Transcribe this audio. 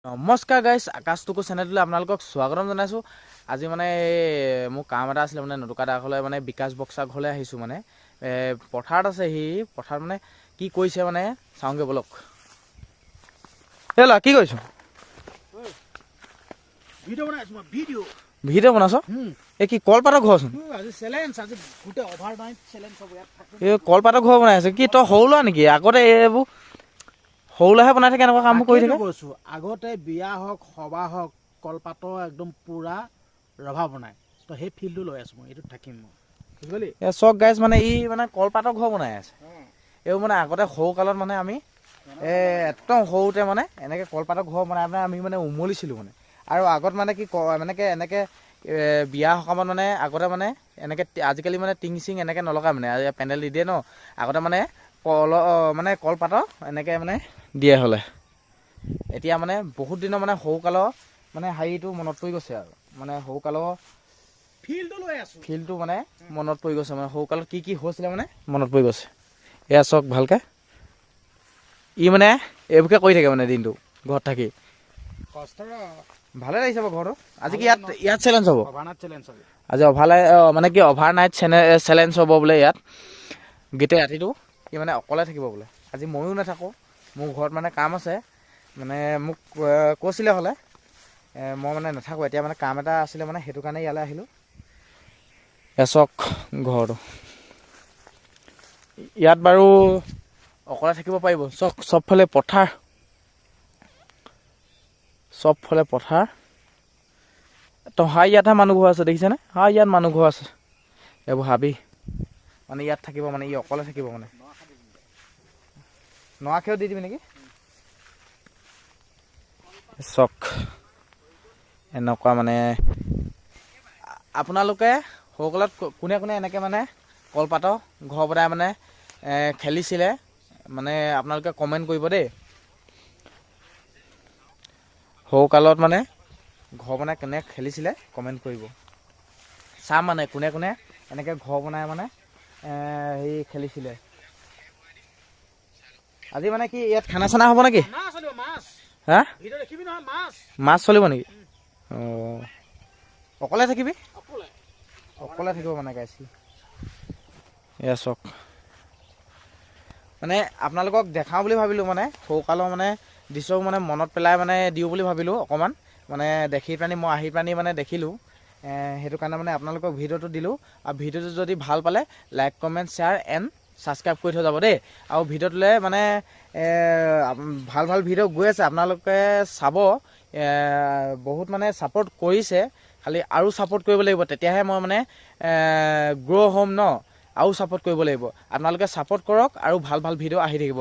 নমস্কাৰ গাইছ, আকাশটুকু চেনেলটোলৈ আপোনালোকক স্বাগতম জনাইছোঁ। আজি মানে মোৰ কাম এটা আছিলে, মানে নতুকা দা ঘৰলৈ, মানে বিকাশ বক্সা ঘৰলৈ আহিছোঁ। মানে পথাৰত আছে, সি পথাৰত মানে কি কৰিছে মানে চাওঁগৈ বলক। হেলা কি কৰিছ? ভিডিঅ' বনাইছ? এই কি কলপাতৰ ঘৰচোন? এই কলপাতৰ ঘৰ বনাই আছে কি? তই সৰু ল'ৰা নেকি? আগতে এইবোৰ সৰু ল'ৰাহে বনাই থাকে, এনেকুৱা কামবোৰ কৰি থাকে। আগতে বিয়া হওক সভা হওক কলপাতৰ একদম পুৰা ৰভা বনাই, তো সেই ফিল্ডটো লৈ আছো মই, এইটোত থাকিম মই, বুজিলি? চক গাইজ, মানে ই মানে কলপাতৰ ঘৰ বনাই আছে। এইবোৰ মানে আগতে সৰু কালত মানে আমি একদম সৰুতে মানে এনেকৈ কলপাতৰ ঘৰ বনাই পেলাই আমি মানে উমলিছিলোঁ মানে। আৰু আগত মানে কি এনেকৈ বিয়া সকামত মানে আগতে মানে এনেকৈ আজিকালি মানে টিং চিং এনেকৈ নলগাই, মানে পেণ্ডেল দি দিয়ে ন। আগতে মানে মানে কলপাতৰ এনেকৈ মানে দিয়ে হ'লে। এতিয়া মানে বহুত দিনৰ মানে সৰুকালৰ মানে হেৰিটো মনত পৰি গৈছে, আৰু মানে সৰুকালৰ ফিল্ডটো মানে মনত পৰি গৈছে, মানে সৰুকালত কি কি হৈছিলে মানে মনত পৰি গৈছে। এয়া চাওক ভালকৈ, ই মানে এইবোৰকে কৰি থাকে মানে দিনটো ঘৰত থাকি। ভালে লাগিছে বাৰু ঘৰটো। আজি কি ইয়াত চেলেঞ্জ হ'ব? আজি মানে কি অভাৰ নাইট চেলেঞ্জ হ'ব বোলে ইয়াত গোটেই ৰাতিটো। সি মানে অকলে থাকিব বোলে। আজি ময়ো নাথাকোঁ, মোৰ ঘৰত মানে কাম আছে। মানে মোক কৈছিলে হ'লে মই মানে নাথাকোঁ এতিয়া, মানে কাম এটা আছিলে মানে, সেইটো কাৰণে ইয়ালৈ আহিলোঁ। চক ঘৰটো ইয়াত বাৰু অকলে থাকিব পাৰিব। চবফালে পথাৰ, চবফালে পথাৰ। ইয়াতহে মানুহ ঘৰ আছে, দেখিছেনে? ইয়াত মানুহ ঘৰ আছে। এইবোৰ হাবি মানে ইয়াত থাকিব, মানে ই অকলে থাকিব মানে। নৰাখেও দি দিবি নেকি? চক এনেকুৱা মানে আপোনালোকে সৰুকালত কোনে কোনে এনেকৈ মানে কলপাতৰ ঘৰ বনাই মানে খেলিছিলে, মানে আপোনালোকে কমেণ্ট কৰিব দেই। সৰুকালত মানে ঘৰ বনাই কোনে খেলিছিলে কমেণ্ট কৰিব, চাম মানে কোনে কোনে এনেকৈ ঘৰ বনাই মানে হেৰি খেলিছিলে। আজি মানে কি ইয়াত খানা চানা হ'ব নেকি? হা, মাছ চলিব নেকি? অঁ, অকলে থাকিবি? অকলে থাকিব মানে গাইছি। এয়া চক, মানে আপোনালোকক দেখাওঁ বুলি ভাবিলোঁ, মানে সৰুকালৰ মানে দৃশ্যবোৰ মানে মনত পেলাই মানে দিওঁ বুলি ভাবিলোঁ অকণমান। মানে দেখি পানি মই আহি পানি মানে দেখিলোঁ, সেইটো কাৰণে মানে আপোনালোকক ভিডিঅ'টো দিলোঁ। আৰু ভিডিঅ'টো যদি ভাল পালে like comment share and subscribe কৰি থৈ যাব দেই। আৰু ভিডিঅ'টোলৈ মানে ভাল ভাল ভিডিঅ' গৈ আছে, আপোনালোকে চাব। বহুত মানে ছাপোৰ্ট কৰিছে, খালি আৰু ছাপোৰ্ট কৰিব লাগিব, তেতিয়াহে মই মানে গ্ৰ' হ'ম ন। আৰু ছাপোৰ্ট কৰিব লাগিব, আপোনালোকে ছাপোৰ্ট কৰক আৰু ভাল ভাল ভিডিঅ' আহি থাকিব।